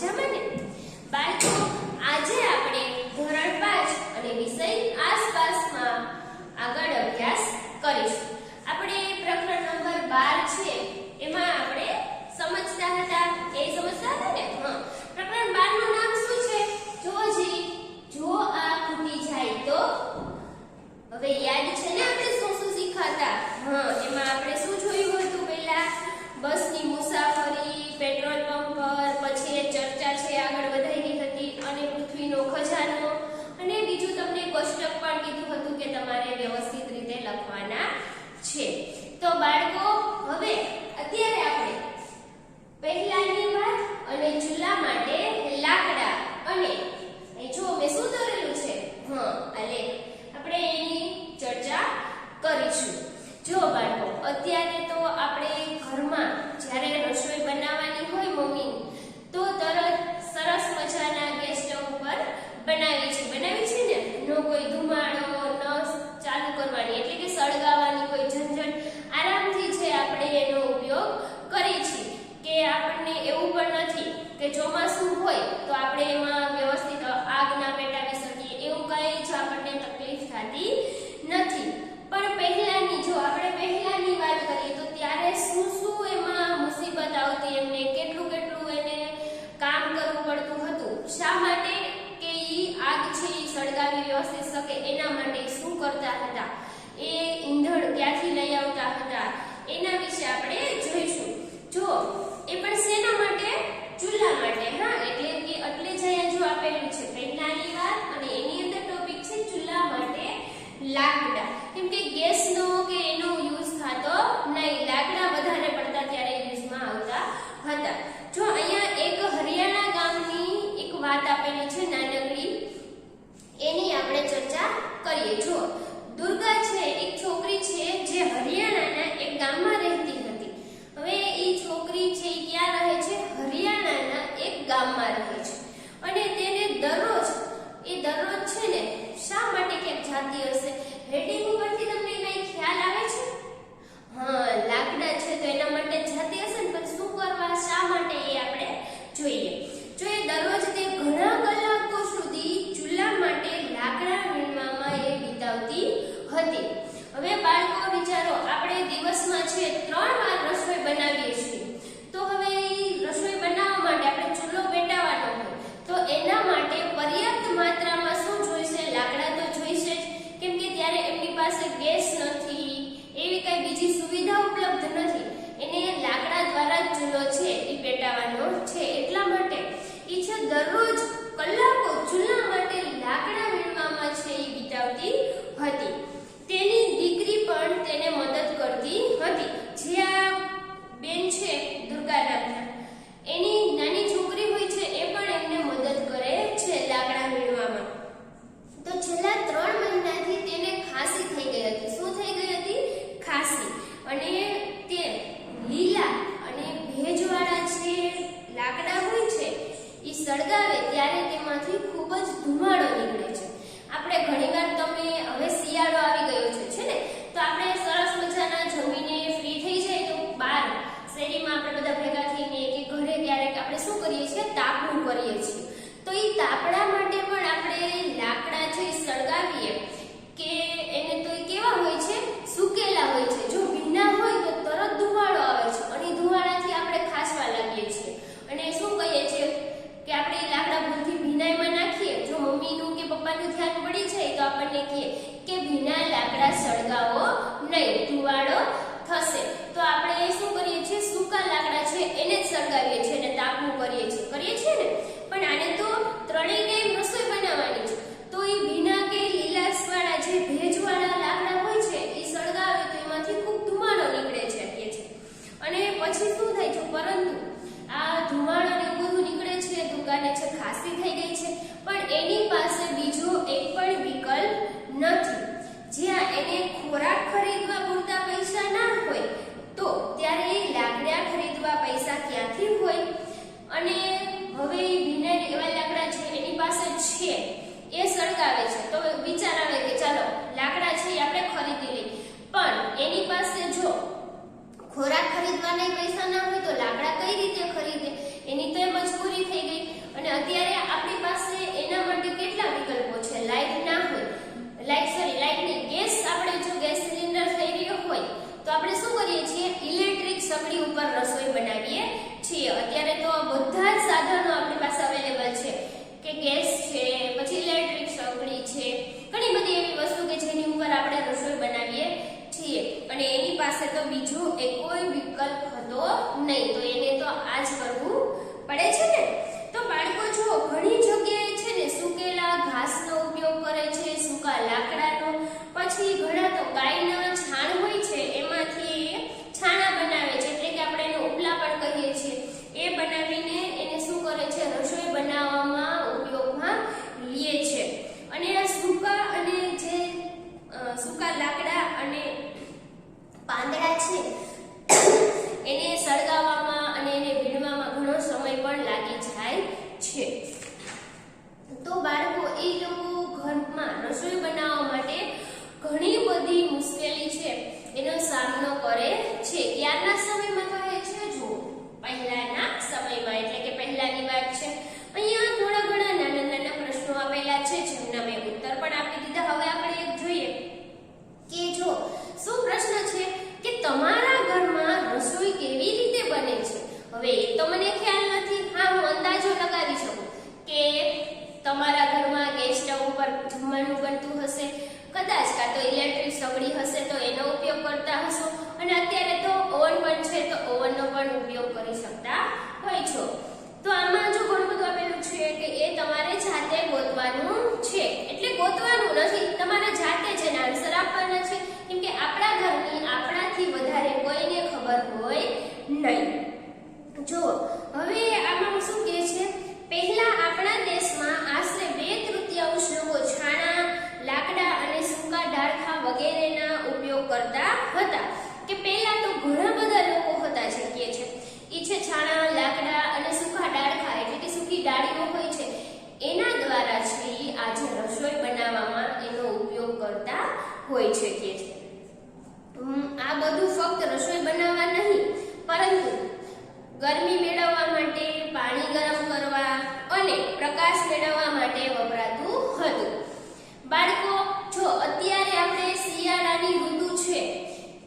મજામાં ને? બાળકો, આજે આપણે ધોરણ 5 અને વિષય આસપાસમાં આગળ અભ્યાસ કરીશું. આપણે પ્રકરણ નંબર 12 છે એમાં આપણે સમજતા હતા ને? હા. પ્રકરણ 12 નું નામ શું છે? જો આ ખૂટી જાય તો. હવે યાદ છે ને આપણે શું શીખાતા? હા, એમાં આપણે શું જોયું હતું? પહેલા બસની મુસાફરી, પેટ્રોલ પંપ પર, પછી એ ચર્ચા છે આગળ વધારી હતી, અને પૃથ્વીનો ખજાનો, અને બીજું તમને કોષ્ટક પણ કીધું હતું કે તમારે વ્યવસ્થિત રીતે લખવાના છે. તો બાળકો, હવે અત્યારે આપણે પહેલાની વાત અને ચૂલા માટે લાકડા, અને જો મેં શું દોરેલું છે, હા આ લેખ, આપણે એની ચર્ચા કરીશું. જો બાળકો, અત્યારે તો આપણે ઘરમાં જ્યારે રસોઈ બનાવવાની હોય મમ્મી, તો તરત સરસ મજાના ગેસ સ્ટવ ઉપર બનાવી છે ને, નો કોઈ ધુમાડો ન ચાલુ કરવાની, એટલે કે સળગાવવાની કોઈ ઝંઝટ, આરામથી છે આપણે એનો ઉપયોગ કરીએ છીએ. કે આપણને એવું પણ નથી કે ચોમાસું હોય તો આપણે એમાં વ્યવસ્થિત આગ ના પેટાવી શકીએ, એવું કઈ જ આપણને તકલીફ થતી નથી. પણ આપણે પહેલાની વાત કરીએ તો ત્યારે શું એમાં મુસીબત આવતી, એમને કેટલું એને કામ કરવું પડતું હતું. શા માટે? કે ઈ આગ છે ઈ સળગાવી વ્યવસ્થિત શકે એના માટે શું કરતા હતા, એ ઈંધણ ક્યાંથી લઈ આવતા હતા, એના વિશે આપણે જોઈશું. જો એ પણ શેના માટે? ચૂલા માટે. હા, એટલે જ અહીંયા જો આપેલું છે પહેલાની વાત, અને એની અંદર ટોપિક છે ચૂલા માટે લાકડા. કેમ કે ગેસનો કે એનો યુઝ થતો નહીં, લાકડા વધારે પડતા ત્યારે યુઝમાં આવતા હતા. જો અહીંયા એક હરિયાણા ગામની એક વાત આપેલી છે નાનકડી, એની આપણે ચર્ચા કરીએ. જો દુર્ગા છે એક છોકરી છે જે હરિયાણાના એક ગામમાં રહેતી હતી. હવે એ છોકરી છે એ ક્યાં રહે છે? હરિયાણાના એક ગામમાં રહે છે, અને તેને દરરોજ છે ને શા માટે ક્યાંક જાતી હશે? હેડિંગ ઉપરથી તમને કઈ ખ્યાલ આવે છે? હા, લાકડા છે તો એના માટે જાતી હશે ને, પણ શું કરવા, શા માટે, એ આપણે જોઈએ. જો એ દરરોજ તે ઘણા કલાકો સુધી ચૂલા માટે લાકડા વીણવામાં એ વિતાવતી હતી. હવે બાળકો વિચારો, આપણે દિવસમાં છે 3 વાર રસોઈ બનાવીએ છીએ, તો હવે એ રસોઈ બનાવવા માટે આપણે ચૂલો પેટાવવાનો હોય, તો એના માટે પર્યાપ્ત માત્રામાં શું જોઈશે? લાકડા તો જોઈશે જ. કેમ કે ત્યારે એમની પાસે ગેસ નથી, એવી કઈ બીજી સુવિધા ઉપલબ્ધ નથી, એને લાકડા દ્વારા જ ચૂલો છે એ પેટાવાનો છે. એટલા માટે એ છે દરરોજ કલાકો ચૂલા માટે લાકડા વીણવામાં છે એ વિતાવતી હતી. તેની દીકરી પણ તેને મદદ કરતી હતી. જે આ બેન છે દુર્ગા નામના, એની નાની છોકરી હોય છે એ પણ એમને મદદ કરે છે લાકડા વીણવામાં. તો છેલ્લા 3 મહિનાથી તેને ખાંસી થઈ ગઈ હતી. શું થઈ ગઈ હતી? ખાંસી. અને તે લીલા અને ભેજવાળા જે લાકડા હોય છે એ સળગાવે ત્યારે તેમાંથી ખૂબ જ ધુમાડો નીકળે છે. આપણે ઘણીવાર તમે, હવે શિયાળો આવી ગયો છે ને, તો આપણે સરસ મજાના જમીને ફ્રી થઈ જાય તો બહાર શેરીમાં આપણે બધા ભેગા થઈને કે ઘરે ક્યારેક આપણે શું કરીએ છીએ? તાપણું કરીએ છીએ. તો એ તાપણા માટે પણ આપણે લાકડા છે સળગાવીએ, કે એને તો એ કેવા હોય છે? સુકેલા હોય છે. જો ભીના હોય તો તરત ધુમાડો આવે છે, અને ધુમાડાથી આપણે ખાસવા લાગીએ છીએ, અને શું કહીએ છીએ કે આપણે લાકડા ભૂલથી ભીનાઈમાં નાખીએ, જો મમ્મીનું કે પપ્પાનું ધ્યાન પડી જાય તો આપણને કહે કે ભીના લાકડા સળગાવો નહીં, ધુવાડો થશે. તો આપણે શું કરીએ છીએ? સૂકા લાકડા છે એને જ સળગાવીએ છીએ અને તાપણું કરીએ છીએ ને. પણ આને તો 3 ટાઈમ રસોઈ બનાવવાની છે, તો એ ભીના કે લીલાશવાળા જે ભેજવાળા લાકડા હોય છે એ સળગાવે તો એમાંથી ખૂબ ધુમાડો નીકળે છે કે છે. અને પછી શું થાય છે? પરંતુ આ ધુમાડો ને બધું નીકળે છે, દુકાને છે ખાંસી થઈ ગઈ છે, પણ એની પાસે બીજો એક પણ વિકલ્પ નથી. જ્યાં એને ખોરાક ખરીદવા પૂરતા પૈસા ના હોય, તો ત્યારે એ લાકડા ખરીદવા પૈસા ક્યાંથી હોય? અને હવે એ ભીના એવા લાકડા છે એની પાસે છે, એ સળગાવે છે, તો વિચાર આવે કે ચાલો લાકડા છે આપણે ખરીદી લઈએ. પણ એની પાસે જો ખોરાક ખરીદવાના પૈસા ના હોય તો લાકડા કઈ રીતે ખરીદે? એની તો મજબૂરી થઈ ગઈ. બધા જ સાધનો આપણી પાસે અવેલેબલ છે કે ગેસ છે, પછી ઇલેક્ટ્રિક સગડી છે, ઘણી બધી એવી વસ્તુ કે જેની ઉપર આપણે રસોઈ બનાવીએ છીએ અને એની પાસે તો બીજો કોઈ વિકલ્પ હતો નહીં, તો એને તો આ જ કરવું પડે છે ને. તો બાળકો જો ઘણી જગ્યાએ છે ને સૂકેલા ઘાસનો ઉપયોગ કરે છે, સૂકા લાકડાનો, પછી ઘણા તો ગાયના છાણ હોય છે એમાંથી છાણા બનાવે છે, એટલે કે આપણે એને ઉપલા પણ કહીએ છીએ, એ બનાવીને એને શું કરે છે, રસોઈ બનાવવામાં ઉપયોગમાં લે છે. અને આ સૂકા લાકડા અને પાંદડા છે એને સળગાવવામાં અને એને વીણવામાં ઘણો સમય પણ લાગી જાય છે. તો બાળકો એ લોકો ઘરમાં રસોઈ બનાવવા માટે ઘણી બધી મુશ્કેલી છે એનો સામનો કરે છે. ત્યારના સમયમાં કહે છે, જો પહેલાના સમયમાં એટલે કે પહેલાની વાત છે. અહીંયા થોડા ઘણા નાના નાના પ્રશ્નો આપેલા છે જેમના મેં ઉત્તર પણ આપી દીધા. હવે આપણે એક જોઈએ કે જો શું પ્રશ્ન છે કે તમારા ઘરમાં રસોઈ કેવી રીતે બને છે. હવે એ તો મને ખ્યાલ નથી, હા હું અંદાજો લગાવી શકું કે તમારા ઘરમાં ગેસ સ્ટવ ઉપર જમવાનું બનતું હશે, કદાચ કાં તો ઇલેક્ટ્રિક સગડી હશે તો એનો ઉપયોગ કરતા હશો, અને અત્યારે તો ઓવન પણ છે તો ઓવનનો પણ ઉપયોગ કરી શકતા હોય છો. તો આમાં જો ઘણું બધું આપેલું છે કે એ તમારે જાતે ગોતવાનું છે, એટલે ગોતવાનું નથી, તમારે જાતે જ એના આન્સર આપવાના છે, કેમ કે આપણા ઘરની આપણાથી વધારે કોઈને ખબર હોય નહીં. જો હવે આમાં શું કહે છે, પહેલા આપણા દેશમાં આશરે 2/3 લોકો છાણા, લાકડા અને સૂકા ડાળખા વગેરેના ઉપયોગ કરતા હતા. કે પહેલા તો ઘણા બધા લોકો હતા જે કહે છે એ છે છાણા, લાકડા અને સૂકા ડાળખા એટલે કે સૂકી ડાળીઓ હોય છે એના દ્વારા છે આજે રસોઈ બનાવવામાં એનો ઉપયોગ કરતા હોય છે કે છે. આ બધું ફક્ત રસોઈ બનાવવા નહીં પરંતુ ગરમી મેળવવા માટે, પાણી ગરમ કરવા અને પ્રકાશ મેળવવા માટે વપરાતું હતું. બાળકો જો અત્યારે આપણે શિયાળાની ઋતુ છે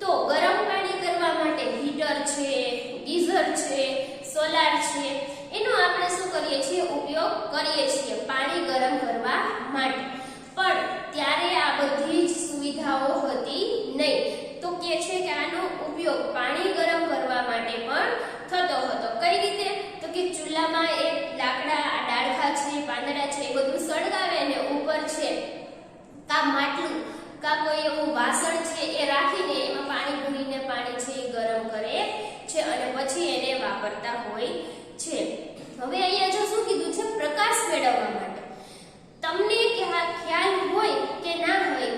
તો ગરમ પાણી કરવા માટે હીટર છે, ગીઝર છે, સોલાર છે, એનો આપણે શું કરીએ છીએ, ઉપયોગ કરીએ છીએ પાણી ગરમ કરવા માટે. પણ ત્યારે આ બધી જ સુવિધાઓ હતી નહીં, તો કે છે કે આનો ઉપયોગ પાણી ગરમ કરવા માટે પણ થતો હતો. કઈ રીતે, તો કે ચૂલામાં એ લાકડા, ડાળખા છે, પાંદડા છે એ બધું સળગાવે અને ઉપર છે કા માટલું કા કોઈ એવું વાસણ છે એ રાખીને એમાં પાણી ભરીને પાણી છે એ ગરમ કરે છે અને પછી એને વાપરતા હોય છે. હવે અહીંયા જો શું કીધું છે, પ્રકાશ મેળવવા માટે. તમને ખ્યાલ હોય કે ના હોય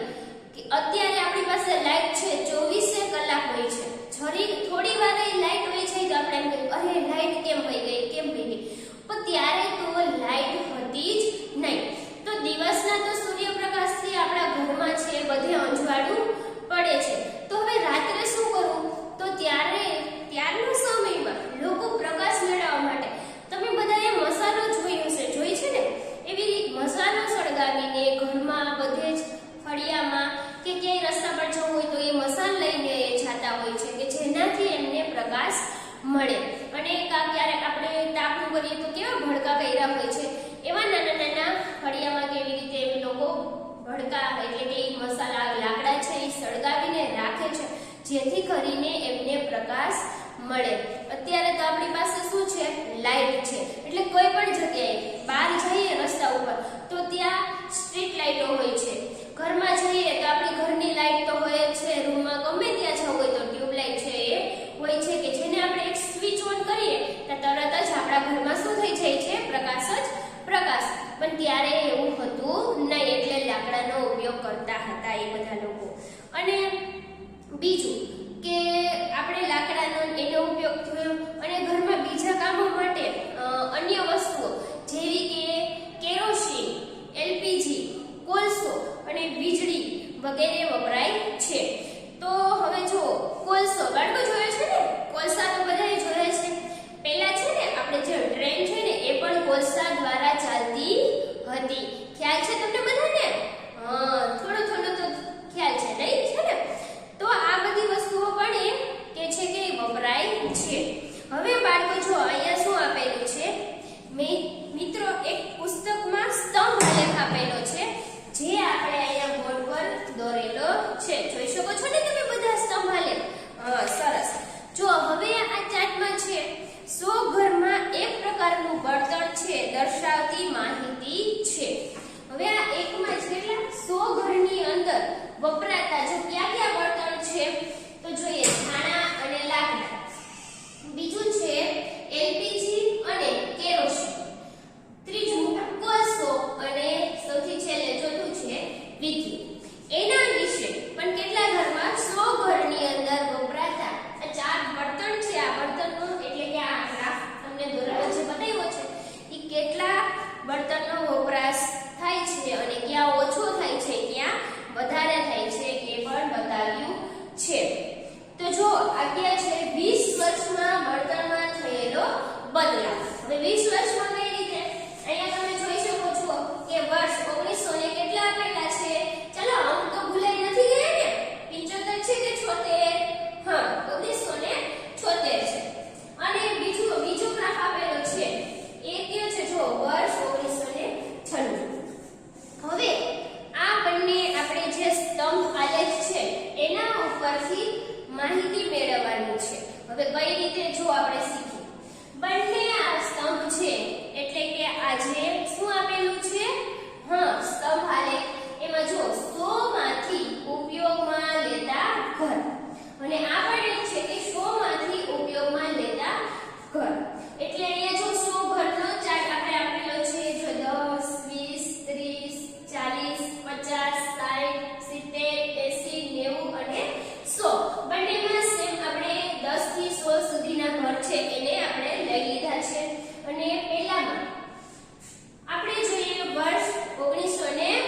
કે અત્યારે આપણી પાસે લાઈટ છે 24 કલાક હોય છે, થોડી વાર લાઈટ હોય છે તો આપણે એમ કહીએ અરે લાઈટ કેમ વહી ગઈ, કેમ વહી ગઈ, પણ ત્યારે તો લાઈટ હતી જ નહીં. તો દિવસના તો સૂર્યપ્રકાશથી આપણા ઘરમાં છે બધે અંજવાળું પડે છે. તો હવે રાત્રે શું કરવું, તો ત્યારના સમયમાં લોકો પ્રકાશ મેળવવા માટે તમે બધાએ મસાલો જોઈ હશે, જોઈ છે ને, એવી મસાલો સળગાવીને ઘરમાં બધે જ ફળિયામાં કે ક્યાંય રસ્તા પર જવું હોય તો એ મસાલ લઈને જતા હોય છે કે જેનાથી એમને પ્રકાશ મળે. અને ક્યારેક આપણે તાપનું કરીએ તો કેવા ભડકા કર્યા હોય છે, એવા નાના નાના ફળિયામાં કેવી રીતે એ લોકો ભડકા એટલે કે મસાલા લાકડા છે એ સળગાવીને રાખે છે જેથી કરીને એમને પ્રકાશ મળે. અત્યારે તો આપણી પાસે શું છે, લાઈટ છે, એટલે કોઈ પણ જગ્યાએ બહાર જઈએ રસ્તા ઉપર તો ત્યાં સ્ટ્રીટ લાઈટો હોય છે, ઘરમાં જઈએ તો આપણી ઘરની લાઈટ તો હોય જ છે, રૂમમાં ગમે ત્યાં જવું હોય તો ટ્યુબલાઇટ છે એ હોય છે કે જેને આપણે એક સ્વિચ ઓન કરીએ તો તરત જ આપણા ઘરમાં શું થઈ જાય છે, પ્રકાશ જ પ્રકાશ. પણ ત્યારે એવું હતું નહીં, એટલે લાકડાનો ઉપયોગ કરતા હતા એ બધા લોકો. અને બીજું કે આપણે લાકડાનો એનો ઉપયોગ થયો અને ઘરમાં બીજા કામો માટે અન્ય વસ્તુઓ જેવી કે કેરોસીન, એલપીજી, કોલસો અને વીજળી વગેરે વપરાય છે. તો હવે જો કોલસો બાળકો જોયો છે ને, કોલસા તો બધાએ જોયા છે. પહેલા છે ને આપણે જે ટ્રેન છે ને એ પણ કોલસા દ્વારા ચાલતી હતી. ખ્યાલ છે તમને બધાને? હા, થોડો થોડો તો ખ્યાલ છે નહીં છે ને. તો આ બધી વસ્તુઓ પણ એ કે છે કે વપરાય છે. હવે બાળકો જો અહીંયા શું આપેલું છે વપરાતા જો કયા કયા બળતણ છે તો જોઈએ છાણા અને લાકડા, બીજું છે એલપીજી અને કેરોસીન, ત્રીજું કોલસો અને સૌથી છેલ્લે ચોથું છે વિદ્યુત. એના વિશે પણ કેટલા ઘરમાં 100 ઘરની અંદર વપરાતા આ 4 બળતણ છે. આ બળતણનો એટલે કે આ ગ્રાફ તમને દોરેલો જે બતાવ્યો છે એ કેટલા બળતણનો વપરાશ થાય છે અને ક્યાં ઓછો થાય છે ક્યાં વધારે થાય છે એ પણ બતાવ્યું છે. તો જો આ ક્યાં છે 20 વર્ષમાં બળતણમાં થયેલો બદલાવ. હવે 20 વર્ષમાં કઈ રીતે અહીંયા તમે જોઈ શકો છો કે વર્ષ 1900 ને કેટલા આપેલા છે. ચાલો આમ તો ભૂલાઈ નથી ગયા ને, 75 છે કે 76? હા 1976 છે. અને બીજો ગ્રાફ આપેલો છે એ કયો છે જો વર્ષ 1996. હવે આ બંને આપણે જે સ્તંભ આલેખ છે એના ઉપરથી માહિતી મેળવવાની છે. હવે કઈ રીતે જો આપણે શીખીએ. બંને આ સ્તંભ છે એટલે કે આ જે શું આપેલું છે હા સ્તંભ આલેખ, એમાં જો 100 માંથી ઉપયોગમાં લેતા ઘર અને આ પણ એવું છે કે 100 માંથી ઉપયોગમાં લેતા ઘર. એટલે અહીંયા જો 100 ઘરનો ચાર્ટ આપણે આપેલો છે જો 10 20 30 40 50 60 70 80 90 અને 100 બંનેમાં સેમ આપણે 10 થી 100 સુધીના ઘર છે એને આપણે લઈ લીધા છે. અને પહેલામાં આપણે જોઈએ વર્ષ 1996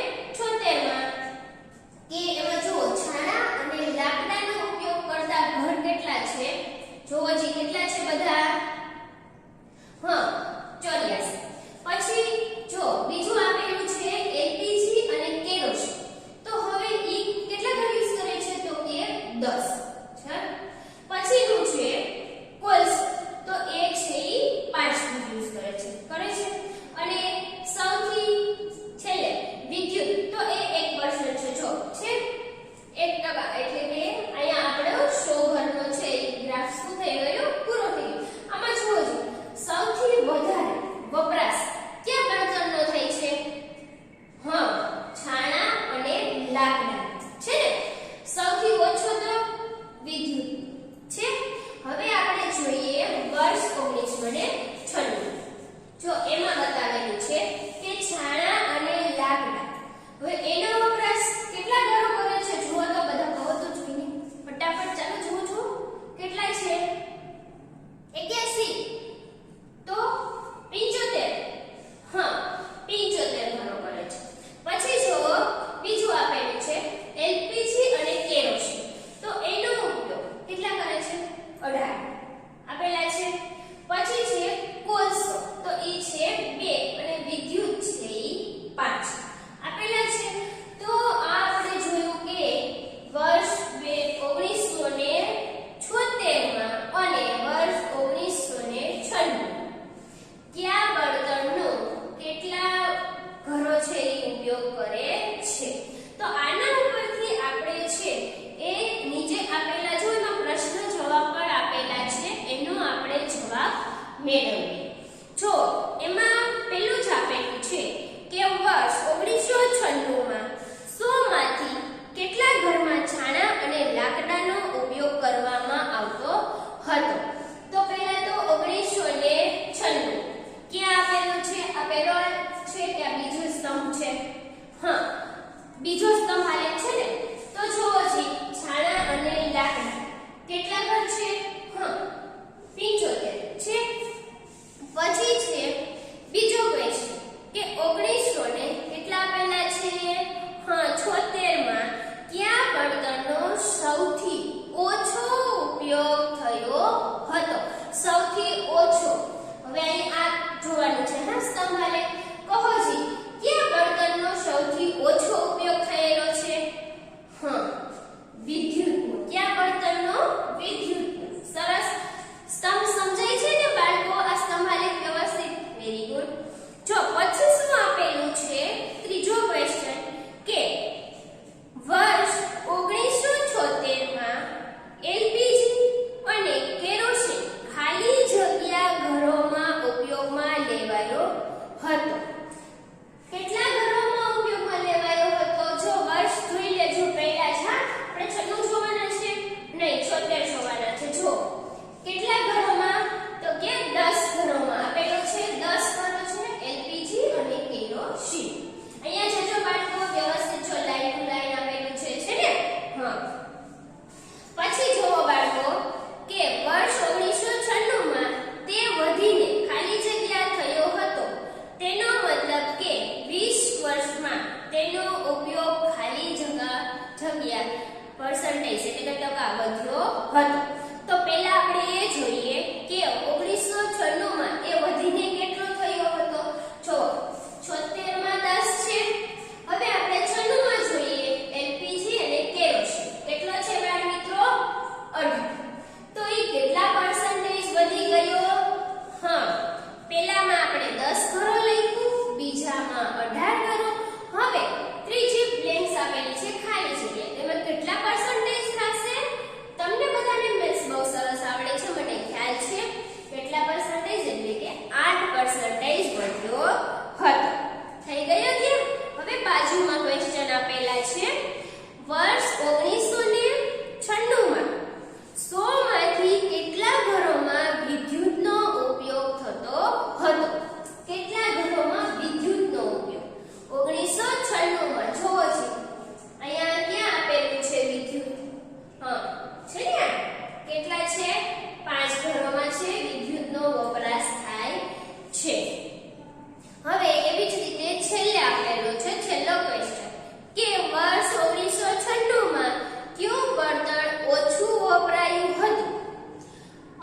હવે એવી જ રીતે છેલ્લે આપેલો છે છેલ્લો ક્વેશ્ચન કે વર્ષ 1996 માં કયું બળતણ ઓછું વપરાયું હતું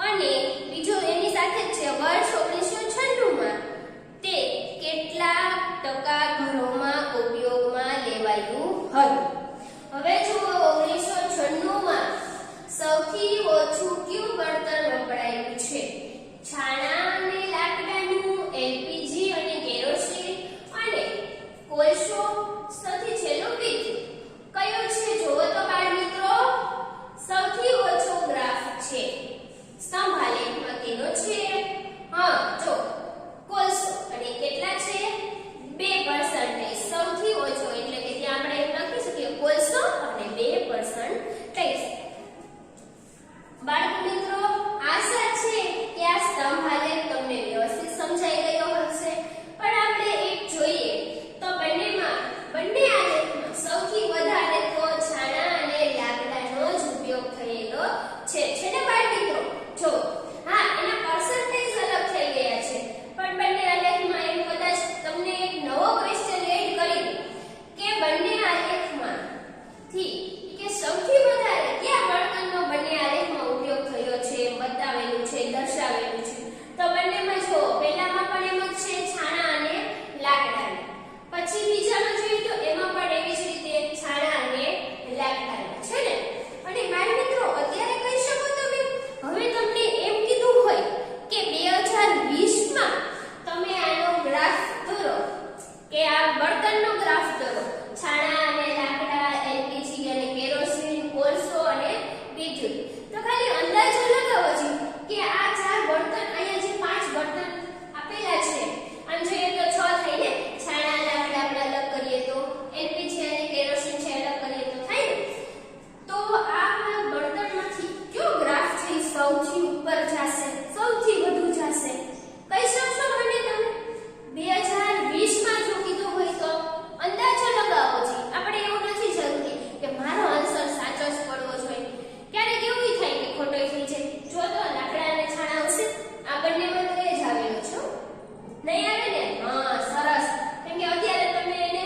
અને બીજો એની સાથે જ છે વર્ષ 1996 માં તે કેટલા ટકા ઘરોમાં ઉપયોગમાં લેવાયું હતું. હવે જુઓ 1996 માં સૌથી ઓછું કયું બળતણ વપરાયું છે? છાણા અને લાકડાનું, એલપીજી અને કેરોસીન અને કોલસો, સૌથી છેલ્લો વિદ્યુત. કયો છે જુઓ તો બાળ મિત્રો, સૌથી ઓછો ગ્રાફ છે સ્તંભ આલેખમાં કેનો છે? હા જો કોલસો અને કેટલા છે 2% સૌથી ઓછો એટલે કે ત્યાં આપણે એમ લખી શકીએ કોલસો અને 2%. બાળકો મિત્રો આશા છે કે આ સ્તંભ આલેખ તમને વ્યવસ્થિત સમજાઈ ગયો હશે. પણ આપણે એક જોઈએ તો બંને આલેખમાં સૌથી વધારે તો છાણા અને લાકડાનો જ ઉપયોગ થયેલો છે ને બાળ મિત્રો? જો હા એના પર્સન્ટેજ અલગ થઈ ગયા છે પણ બંને આલેખમાં એમ કદાચ તમને એક નવો ક્વેશ્ચન એડ કરી કે બંને આલેખમાંથી કે સૌથી વધારે કયા બળતણનો બંને આલેખમાં ઉપયોગ થયો છે બતાવેલું છે દર્શાવેલું છે. તો બંનેમાં જો પહેલામાં પણ એમ જ છે છાણા અને લાકડાનો, પછી બીજામાં જોઈએ તો એમાં પણ એવી જ રીતે છાણા અને લાકડાનો છે ને. અને બાળ મિત્રો અત્યારે કહી શકો તમે હવે તમને એમ કીધું હોય કે 2020 માં તમે આનો ગ્રાફ દોરો કે આ બળતણનો ગ્રાફ દોરો, છાણા અને લાકડા, એલપીજી અને કેરોસીન, કોલસો અને વિદ્યુત. તો ખાલી અંદાજો લગાવો છે કે આ ચાર બળતણ અહીંયા જે 5 બળતણ આપેલા છે આમ જોઈએ તો 6 થાય ને, છાણા લાકડા આપણે અલગ કરીએ તો, એલપીજી અને કેરોસીન છે અલગ કરીએ તો થાય ને. તો આ બળતણમાંથી કયો ગ્રાફ છે સૌથી ઉપર જશે, સૌથી વધુ જશે? કહી શકશો મને તમે? 2020 માં જો કીધું હોય તો અંદાજો લગાવો છે. આપણે એવું નથી જરૂરી કે મારો આન્સર સાચો જ પડવો જોઈએ. ક્યારેક એવું થાય કે ખોટો થઈ જાય. જો તો લાકડા અને છાણા આવશે આ બંનેમાં તો એ જ આવેલો છે નહીં આવે ને? હા સરસ. કેમ કે અત્યારે તમે એને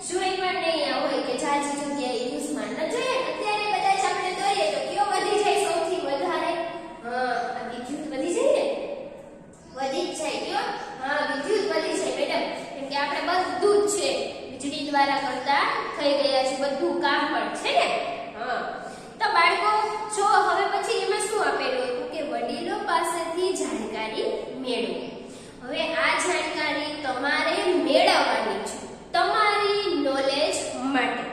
જોઈ પણ નહીં હોય કે જાજી જગ્યાએ યુઝમાં ન જોઈએ. અત્યારે કદાચ આપણે દોરીએ તો કયો વધી જાય સૌથી વધારે? હા આ વિદ્યુત વધી જાય ને, વધી જ જાય. કયો? હા વિદ્યુત વધી જાય મેડમ. કેમ કે આપણે બધું જ છે વીજળી દ્વારા કરતા થઈ ગયા છે બધું કામ પણ છે ને. હા તો બાળકો જો હવે પછી એમાં શું આપેલું હતું કે વડીલો પાસેથી જાણકારી મેળવો. હવે આ જાણકારી તમારે મેળવવાની છે તમારી નોલેજ માટે.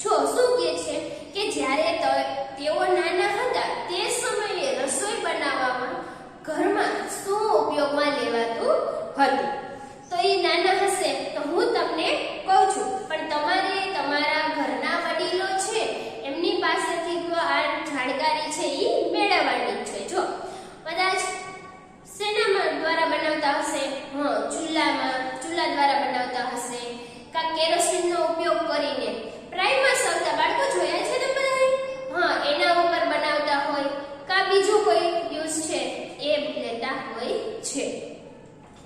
જો શું કહે છે કે જ્યારે તેઓ નાના હતા તે સમયે રસોઈ બનાવવામાં ઘરમાં શું ઉપયોગમાં લેવાતું હતું? તો એ નાના હશે તો હું તમને કહું છું પણ તમારે તમારા ઘરના વડીલો છે એમની પાસેથી આ જાણકારી છે એ મેળવવાની છે. જો કદાચ શેના દ્વારા બનાવતા હશે? હા ચૂલા દ્વારા બનાવતા હશે કા કેરોસીનનો ઉપયોગ કરીને પ્રાઇમસ આવતા બાળકો જોયા છે ને બધાએ? હા એના ઉપર બનાવતા હોય કા બીજું કોઈ યુઝ છે એ લેતા હોય છે.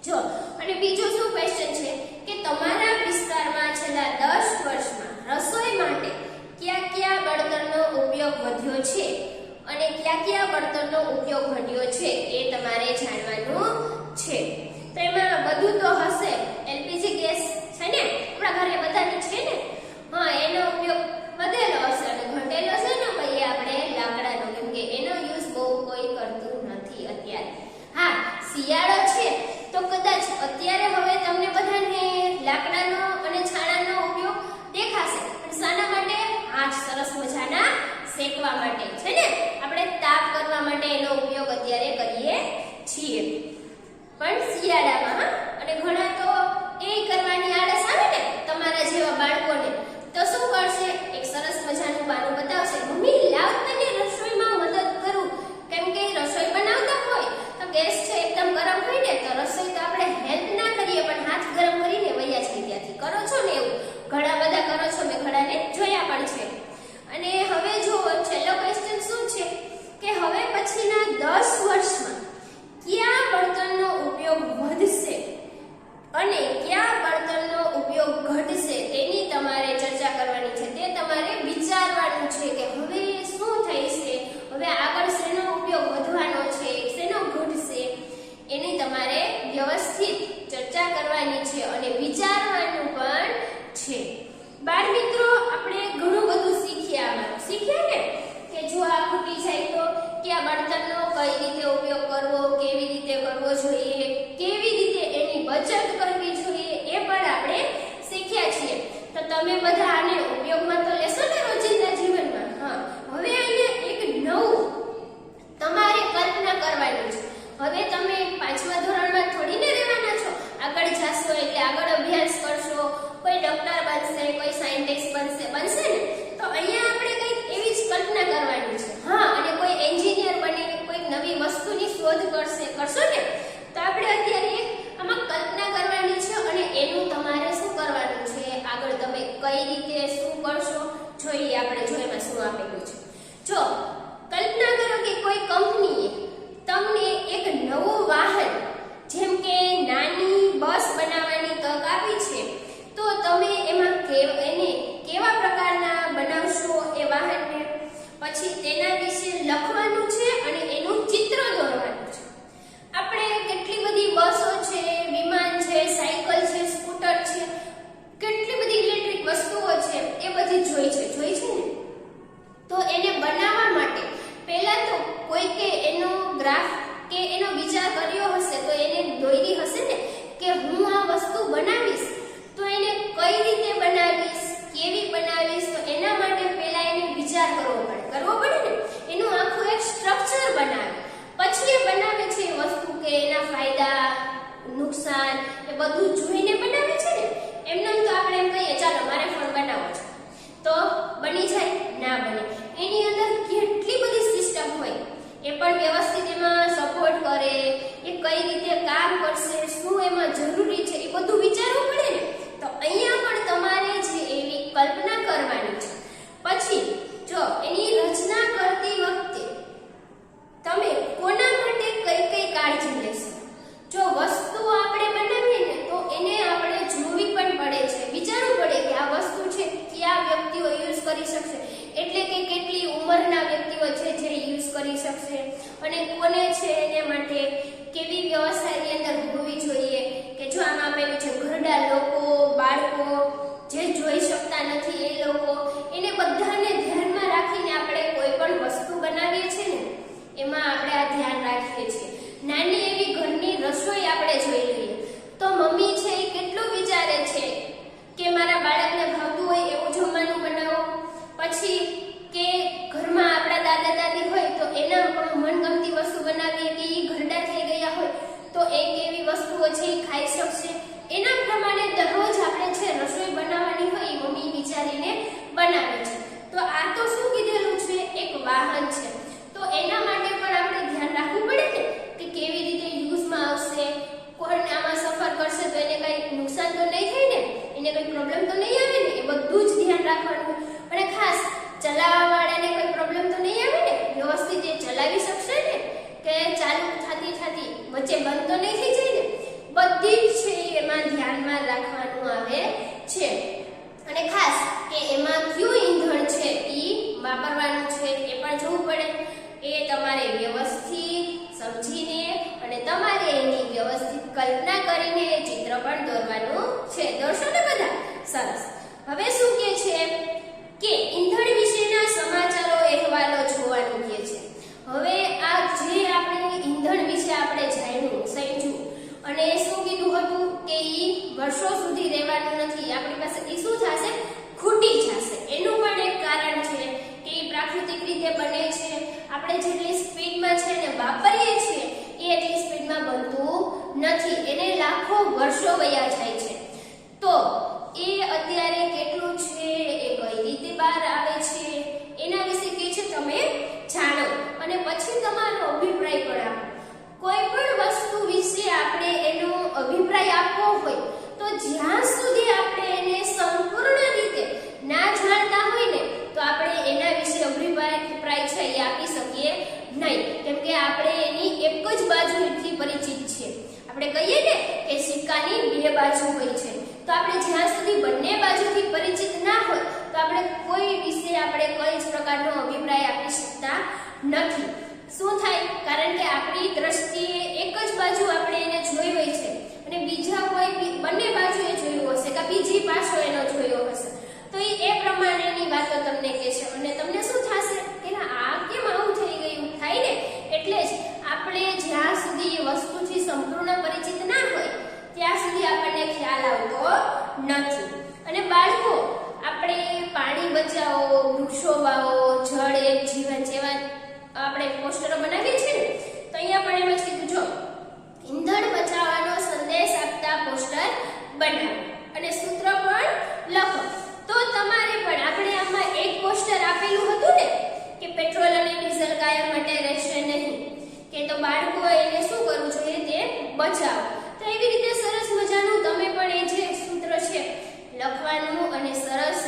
જો અને બીજો શું ક્વેશ્ચન છે કે તમારા વિસ્તારમાં છેલ્લા 10 વર્ષમાં રસોઈ માટે કયા બળતણનો ઉપયોગ વધ્યો છે અને કયા બળતણનો ઉપયોગ ઘટ્યો છે એ તમારે જાણવાનું છે. તો એમાં બધું તો હશે એલપીજી ગેસ છે ને આપણા ઘરે બધાની છે ને. હા એનો ઉપયોગ વધેલો હશે અને ઘટેલો છે ને ભાઈ આપણે લાકડાનો, કેમ કે એનો યુઝ બહુ કોઈ કરતું નથી અત્યારે. હા શિયાળો છે તો કદાચ અત્યારે હવે તમને બધાને લાકડાનો અને છાણાનો ઉપયોગ દેખાશે પણ શાના માટે? આ સરસ મજાના શેકવા માટે છે ને, આપણે તાપ કરવા માટે એનો ઉપયોગ અત્યારે કરીએ છીએ પણ શિયાળામાં કઈ રીતે શું કરશો જોઈએ આપણે જો એમાં શું આપેલું છે. જો કલ્પના કરો કે કોઈ કંપનીએ તમને એક નવું વાહન જેમ કે નાની બસ બનાવવાની તક આપી છે, તો તમે એમાં એને કેવા પ્રકારના બનાવશો એ વાહનને, પછી તેના વિશે લખવાનું છે અને એનું ચિત્ર દોરવાનું છે. આપણે કેટલી બધી બસો છે, વિમાન છે, સાયકલ છે, સ્કૂટર છે, કેટલી બધી ઇલેક્ટ્રિક વસ્તુઓ છે એ બધી જોઈ છે ને. તો એને બનાવવા માટે પહેલા તો કોઈ કે એનો ગ્રાફ કે એનો વિચાર કર્યો હશે, તો એને દોરી હશે ને કે હું આ વસ્તુ બનાવીશ તો એને કઈ રીતે બનાવીશ, કેવી બનાવીશ. તો એના માટે પહેલા એને વિચાર કરવો પડે ને, એનું આખું એક સ્ટ્રક્ચર બનાવે, પછી એ બનાવે છે એ વસ્તુ કે એના ફાયદા નુકસાન એ બધું જોઈને બનાવે છે ને. એમને તો આપણે એમ કહીએ ચાલો મારે ફોન બનાવવો છે તો બની જાય? ના બને. એની અંદર કેટલી બધી સિસ્ટમ હોય, એ પણ વ્યવસ્થિત એમાં સપોર્ટ કરે, એ કઈ રીતે કામ કરશે, શું એમાં જરૂરી છે એ બધું વિચારવું પડે ને. તો અહીંયા પણ તમારે જે એવી કલ્પના કરવાની છે. પછી જો એની રચના કરતી વખતે તમે કોના માટે કઈ કાળજી લેશો. જો વસ્તુ આપણે બનાવીએ ને તો એને આપણે જોવી પણ પડે છે, વિચારવું પડે કે આ વસ્તુ છે કયા વ્યક્તિઓ યુઝ કરી શકશે, એટલે કે કેટલી ઉંમરના વ્યક્તિઓ છે જે યુઝ કરી શકશે અને કોને છે એને માટે કેવી વ્યવસ્થાની અંદર હોવી જોઈએ. કે જો આમાં આપેલું છે ઘરડા લોકો, બાળકો, જે જોઈ શકતા નથી એ લોકો, એને બધાને ધ્યાનમાં રાખીને આપણે કોઈ પણ વસ્તુ બનાવીએ છીએ ને એમાં આપણે આ ધ્યાન રાખીએ છીએ. નાની એવી ઘરની રસોઈ આપણે જોઈ લઈએ તો મમ્મી છે એ કેટલું વિચારે છે કે મારા બાળકને ભાવતું હોય એવું જમવાનું બનાવો. પછી કે ઘરમાં આપણા દાદા દાદી હોય તો એના પણ મનગમતી વસ્તુ બનાવીએ કે એ ઘરડા થઈ ગયા હોય તો એ કેવી વસ્તુઓ છે એ ખાઈ શકશે. એના પ્રમાણે દરરોજ આપણે છે રસોઈ બનાવવાની હોય એ મમ્મી વિચારીને બનાવે છે. તો આ તો શું કીધેલું છે, એક વાહન છે. તો એના માટે પણ આપણે ધ્યાન રાખવું પડે ને કે કેવી રીતે યુઝમાં આવશે, કોણ આમાં સફર કરશે તો એને કઈ નુકસાન તો નહીં થાય ને, એને કઈ પ્રોબ્લેમ તો નહીં આવે ને, એ બધું જ ધ્યાન રાખવાનું. અને ખાસ ચલાવવા વાળાને કોઈ પ્રોબ્લેમ તો નહીં આવે ને, વ્યવસ્થિત એ ચલાવી શકશે ને, કે ચાલુ થતી વચ્ચે બંધ તો નહીં થઈ જાય ને. બધી જ છે એમાં ધ્યાનમાં રાખવાનું આવે છે. અને ખાસ કે એમાં કયું ઈંધણ છે એ વાપરવાનું છે એ પણ જોવું પડે. એ તમારે વ્યવસ્થિત સમજીને અને તમારે એની વ્યવસ્થિત કલ્પના કરીને ચિત્ર પણ દોરવાનું છે. દોરશો ને બધા? સરસ. હવે શું કહે છે કે ઈંધણ વિશેના સમાચારો અહેવાલો જોવાનું કહે છે. હવે આ જે આપણે ઈંધણ વિશે આપણે જાણ્યું સમજ્યું અને શું કીધું હતું કે ઈ વર્ષો સુધી રહેવાનું નથી, આપણી પાસે ઈ શું થશે, ખૂટી જશે. એનું પણ એક કારણ છે કે ઈ પ્રાકૃતિક રીતે બને છે. આપણે જેટલી સ્પીડમાં છે ને વાપરીએ છીએ એ એટલી સ્પીડમાં બનતું નથી, એને લાખો વર્ષો વયા જાય છે. તો એ અત્યારે કેટલું છે, એ કઈ રીતે બહાર આવે છે એના વિશે કે છે તમે જાણો અને પછી તમારો અભિપ્રાય પણ આપો. કોઈ પણ વસ્તુ વિશે આપણે એનો અભિપ્રાય આપવો હોય તો જ્યાં સુધી આપણે એને સંપૂર્ણ રીતે ના જાણતા હોય ને તો આપણે એના વિશે અભિપ્રાય છે એ આપી શકીએ નહીં. કેમ કે આપણે એની એક જ બાજુથી પરિચિત છીએ. આપણે કહીએ ને કે સિક્કાની બે બાજુ હોય છે, તો આપણે જ્યાં સુધી બંને બાજુથી પરિચિત ના હોય તો આપણે કોઈ વિશે આપણે કઈ જ પ્રકારનો અભિપ્રાય આપી શકતા નથી. શું થાય? કારણ કે આપણી દ્રષ્ટિએ એક જ બાજુ આપણે એને જોઈ હોય છે અને બીજા કોઈ બંને બાજુએ જોયું હશે કે બીજી પાછો એનો જોયો હશે, તો એ પ્રમાણેની વાતો તમને કહેશે અને તમને શું થશે કે આ કેમ આવું થઈ ગયું થાય ને. એટલે જ આપણે જ્યાં સુધી એ વસ્તુથી સંપૂર્ણ પરિચિત ના હોય ત્યાં સુધી આપણને ખ્યાલ આવતો નથી. અને બાળકો, આપણે પાણી બચાવો, વૃક્ષો વાવો, જળ એક જીવન જેવા આપણે પોસ્ટરો બનાવીએ છીએ ને, તો અહીંયા પણ એમ જ કીધું જો ઈંધણ બચાવવાનો સંદેશ આપતા પોસ્ટર બનાવો અને સૂત્ર પણ લખો. તો તમારે પણ આપણે આમાં એક પોસ્ટર આપેલું હતું ને કે પેટ્રોલ અને ડીઝલ કાયમ માટે રહેશે નહીં, કે તો બાળકો એને શું કરવું જોઈએ, તે બચાવો. તો એવી રીતે સરસ મજાનું તમે પણ એ જે સૂત્ર છે લખવાનું અને સરસ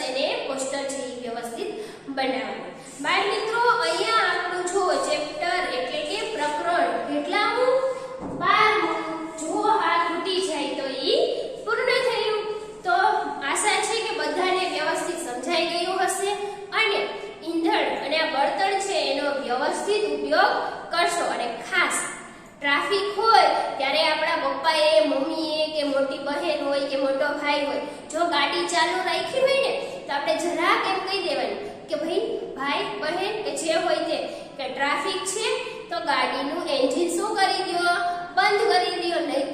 હોય કે મોટો ભાઈ હોય, જો ગાડી ચાલુ રાખી હોય ને તો આપણે જરાક એમ કહી દેવાનું કે ભાઈ બહેન કે જે હોય તે કે ટ્રાફિક છે તો ગાડીનું એન્જિન શું કરી દો, બંધ કરી દો, નહીં